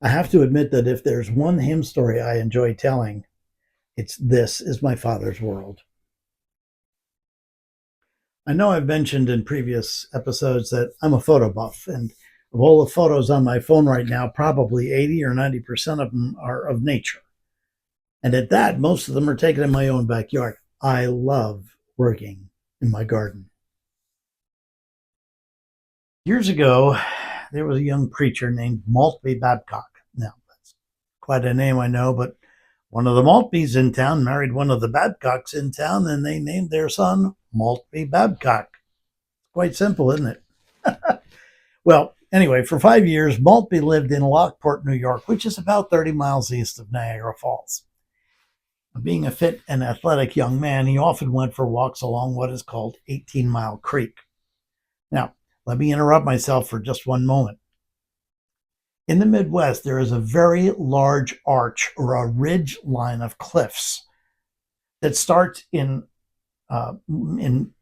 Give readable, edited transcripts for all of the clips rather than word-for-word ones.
I have to admit that if there's one hymn story I enjoy telling, it's This Is My Father's World. I know I've mentioned in previous episodes that I'm a photo buff, and of all the photos on my phone right now, probably 80 or 90% of them are of nature. And at that, most of them are taken in my own backyard. I love working in my garden. Years ago, there was a young preacher named Maltby Babcock. Now, that's quite a name, I know, but one of the Maltbys in town married one of the Babcocks in town, and they named their son Maltby Babcock. Quite simple, isn't it? Well, anyway, for 5 years, Maltby lived in Lockport, New York, which is about 30 miles east of Niagara Falls. Being a fit and athletic young man, he often went for walks along what is called 18 Mile Creek. Now, let me interrupt myself for just one moment. In the Midwest, there is a very large arch or a ridge line of cliffs that starts in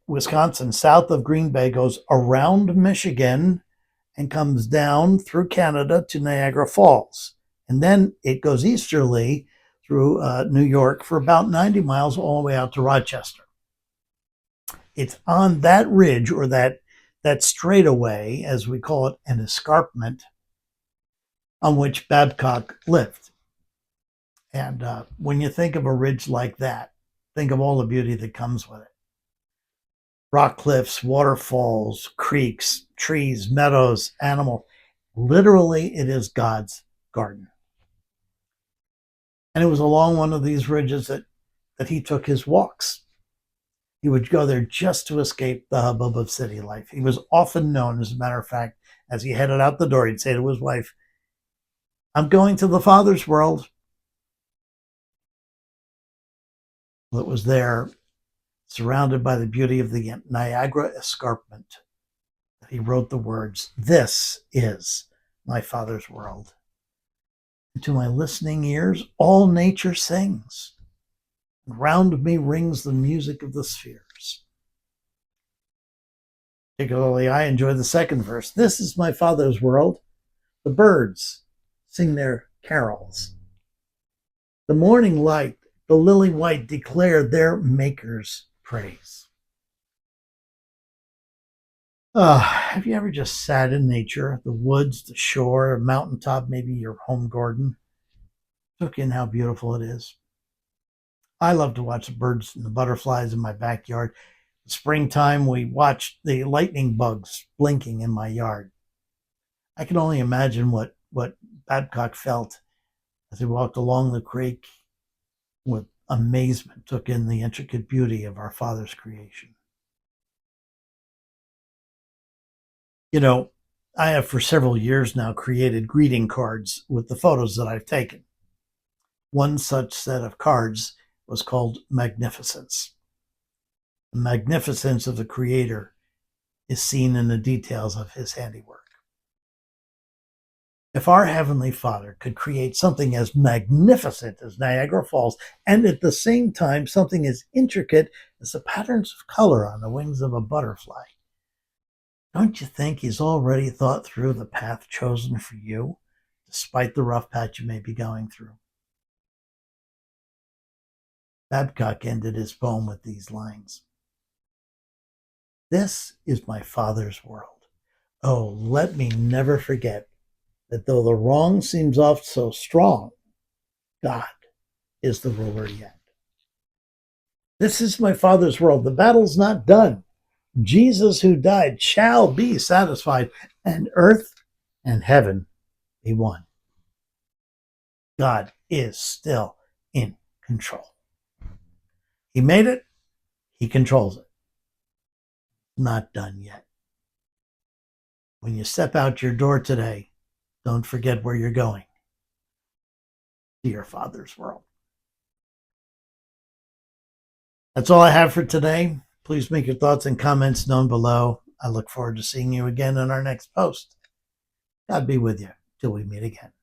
Wisconsin, south of Green Bay, goes around Michigan and comes down through Canada to Niagara Falls. And then it goes easterly through New York for about 90 miles all the way out to Rochester. It's on that ridge, or that straightaway, as we call it, an escarpment, on which Babcock lived. And when you think of a ridge like that, think of all the beauty that comes with it. Rock cliffs, waterfalls, creeks, trees, meadows, animals. Literally, it is God's garden. And it was along one of these ridges that he took his walks. He would go there just to escape the hubbub of city life. He was often known, as a matter of fact, as he headed out the door, he'd say to his wife, "I'm going to the Father's world." Well, it was there, surrounded by the beauty of the Niagara Escarpment, that he wrote the words, "This is my Father's world. And to my listening ears, all nature sings. And round me rings the music of the spheres." Particularly, I enjoy the second verse. "This is my Father's world. The birds sing their carols. The morning light, the lily white declare their Maker's praise." Have you ever just sat in nature, the woods, the shore, a mountaintop, maybe your home garden, took in how beautiful it is? I love to watch the birds and the butterflies in my backyard. In springtime, we watch the lightning bugs blinking in my yard. I can only imagine what Babcock felt as he walked along the creek, with amazement took in the intricate beauty of our Father's creation. You know, I have for several years now created greeting cards with the photos that I've taken. One such set of cards was called Magnificence. The magnificence of the Creator is seen in the details of his handiwork. If our Heavenly Father could create something as magnificent as Niagara Falls, and at the same time something as intricate as the patterns of color on the wings of a butterfly, don't you think he's already thought through the path chosen for you, despite the rough patch you may be going through? Babcock ended his poem with these lines: "This is my Father's world. Oh, let me never forget that though the wrong seems oft so strong, God is the ruler yet. This is my Father's world. The battle's not done. Jesus who died shall be satisfied, and earth and heaven be one. God is still in control. He made it. He controls it. Not done yet. When you step out your door today, don't forget where you're going. To your Father's world." That's all I have for today. Please make your thoughts and comments known below. I look forward to seeing you again in our next post. God be with you till we meet again.